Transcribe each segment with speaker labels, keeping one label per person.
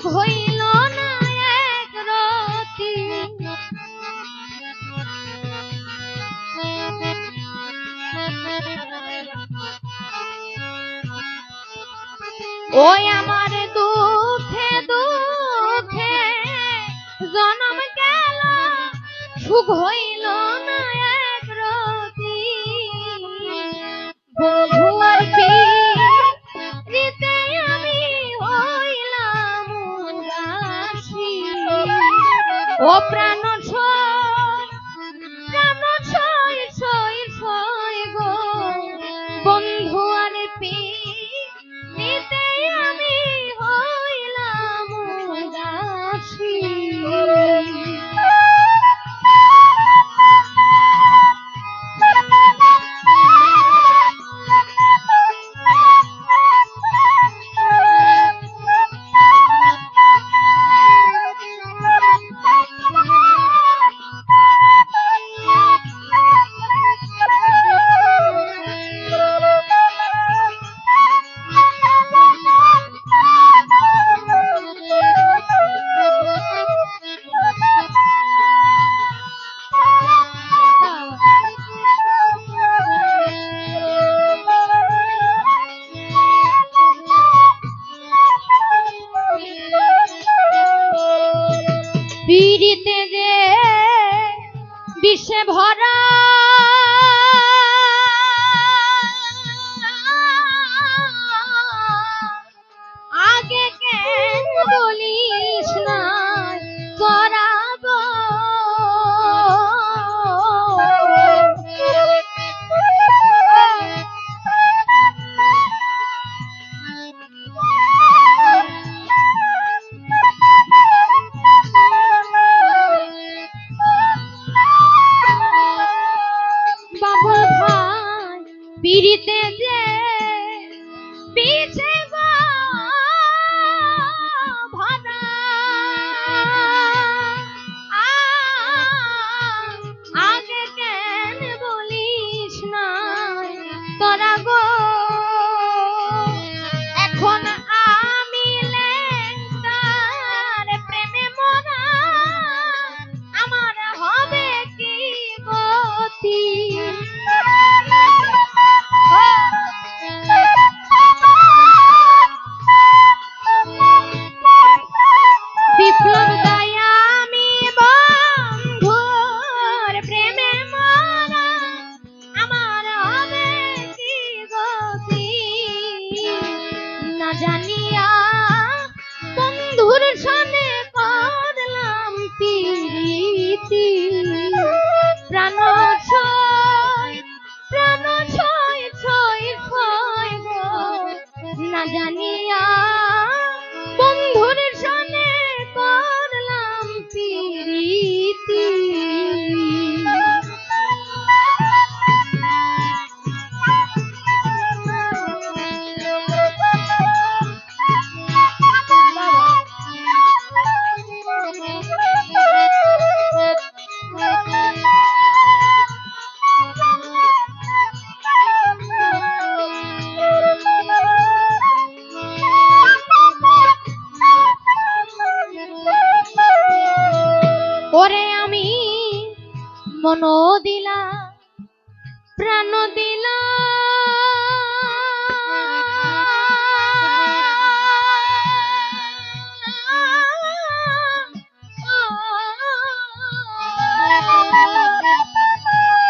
Speaker 1: সুখ হইল না এক রতি ওই আমার দুঃখে দুঃখে জনম গেল সুখ হইল না এক রতি বন্ধু আর পীড়িতে আমি হইলাম উদাসী ও প্রাণ ছয় গো বন্ধু আর পীড়িতে আমি হইলাম উদাসী পীড়িতে যে বিষে ভরা আগে কেন বলিস না করাব পীড়িতে যে পিছে ভরা আগে কেন বলিস না তোরা গো এখন আমি লেঙ্গার প্রেমে মরা আমার হবে কি গতি বিপ্লব দয়া আমি বন্ধুর প্রেমে মরা আমার হবে কি গতি না জানিয়া বন্ধুর সনে করলাম প্রীতি প্রাণ ছয় গো না জানিয়া বন্ধুর সনে করলাম প্রীতি ওরে আমি মন দিলা প্রাণ দিলা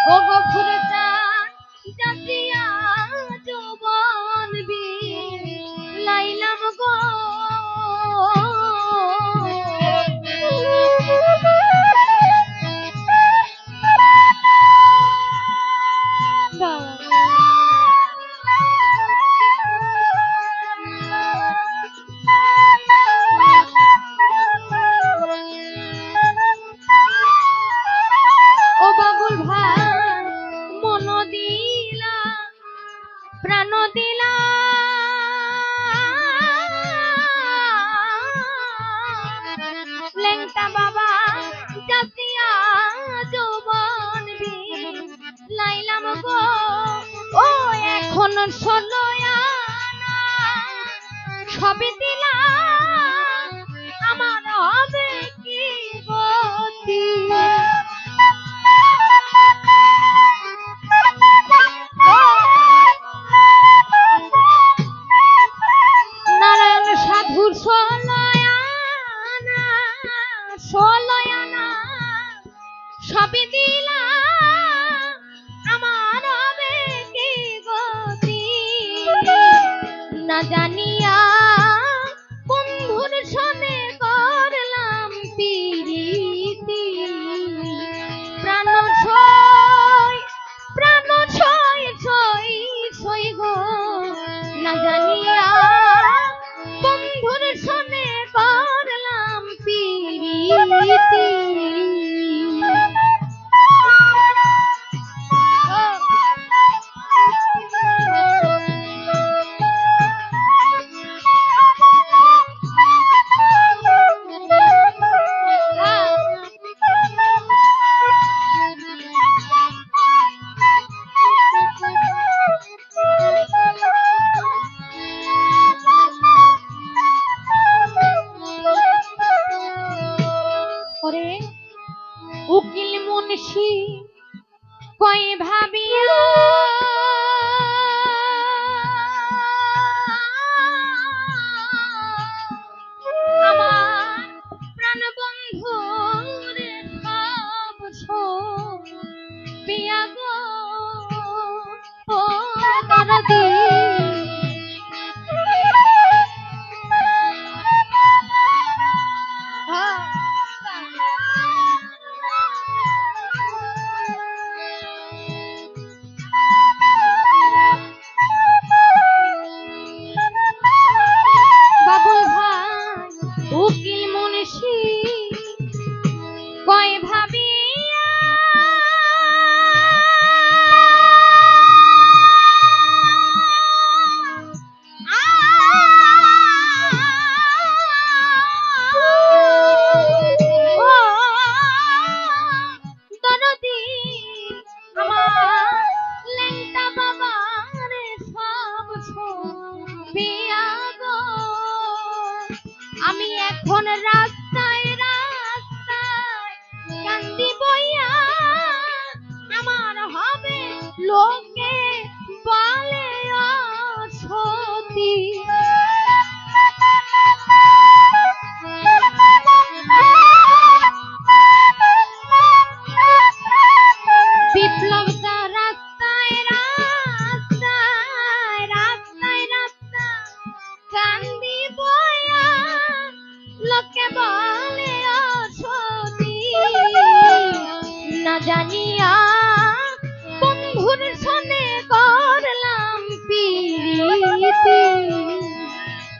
Speaker 1: ও গো ফুলে জাতিয়া যৌবন লাইলাম গো ও বাবুল ভাই মন দিলা প্রাণ দিলা লেংটা বাবা জাতিয়া যৌবন লাইলাম গো ও এখন ষোলো আনা সবে দিলা হবে কি গতি। নারায়ণ সাধুর ষোলয়ানা ষোলয়ানা সবই দিলাম, আমার হবে কি গতি। না জানিয়া বন্ধুর সনে করলাম প্রীতি। প্রাণ ছয় ছয় গো, না জানিয়া বন্ধুর সনে করলাম প্রীতি। উকিল মুন্সি কই ভাবিয়া আমার প্রাণ বন্ধুর সব পিয়া গো ও দরদি। বাবুল ভাই উকিল মুন্সি কয় ভাবিয়া দরদি আমার লেংটা বাবার সব পিয়া গো। আমি এখন রাস্তায় রাস্তায় কান্দি বইয়া, আমার হবে লোকে বলে অসতী। বিপ্লবটা রাস্তায় রাস্তায় রাস্তায় রাস্তায় কান্দি বইয়া, লোকে বলে অসতী। না জানিয়া বন্ধুর সনে করলাম প্রীতি।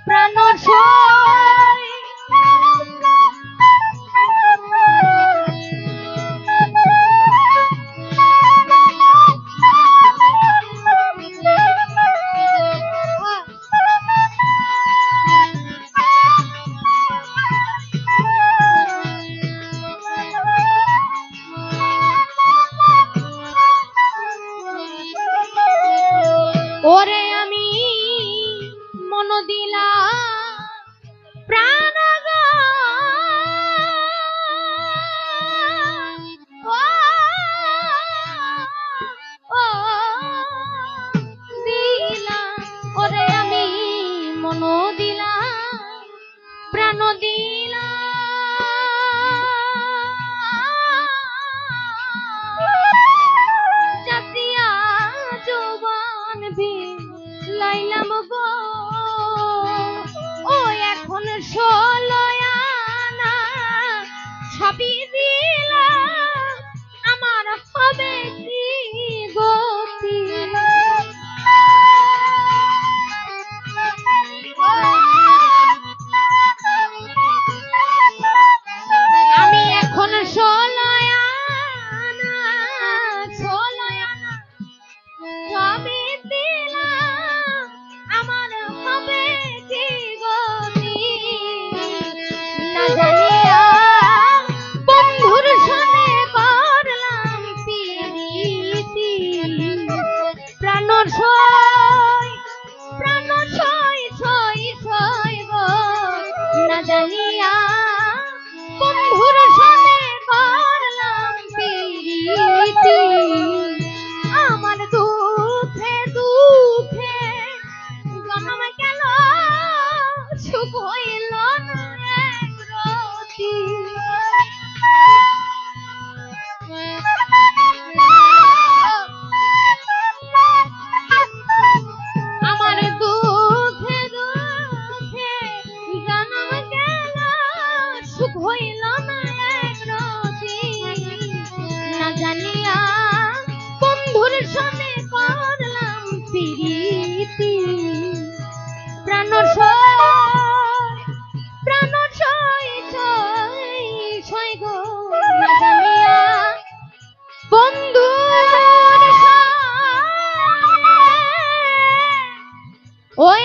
Speaker 1: প্রাণ ছয় ওরে আমি মন দিলাম প্রাণ গো, ও দিলাম, ওরে আমি মন দিলাম প্রাণ দিলাম। চাচিয়া জবান লাইলাম গো, ও এখন ষোলয়ানা সবই দিলাম, আমার হবে কি গতি। আমি এখন ষোলয়ানা সবই দিলাম, আমার হবে কি গতি। না জানিয়া বন্ধুর সনে করলাম প্রীতি। ওই